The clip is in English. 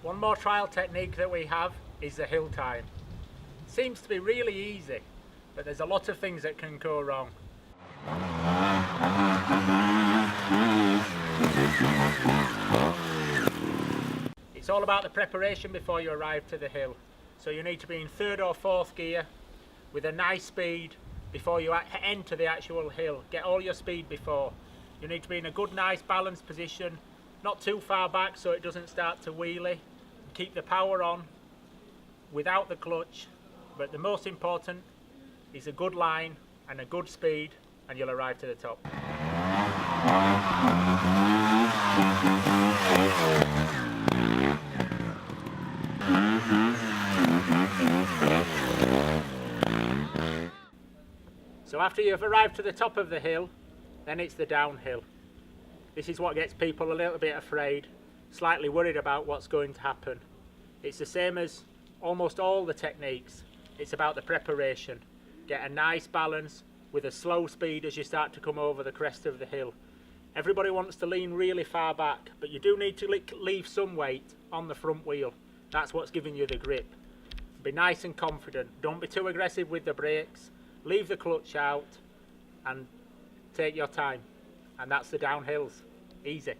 One more trial technique that we have is the hill time. Seems to be really easy, but there's a lot of things that can go wrong. It's all about the preparation before you arrive to the hill. So you need to be in third or fourth gear with a nice speed before you enter the actual hill. Get all your speed before. You need to be in a good, nice, balanced position, not too far back so it doesn't start to wheelie. Keep the power on without the clutch, but the most important is a good line and a good speed, and you'll arrive to the top. So after you've arrived to the top of the hill, then it's the downhill. This is what gets people a little bit afraid, slightly worried about what's going to happen. It's the same as almost all the techniques. It's about the preparation. Get a nice balance with a slow speed as you start to come over the crest of the hill. Everybody wants to lean really far back, but you do need to leave some weight on the front wheel. That's what's giving you the grip. Be nice and confident. Don't be too aggressive with the brakes. Leave the clutch out and take your time. And that's the downhills. Easy.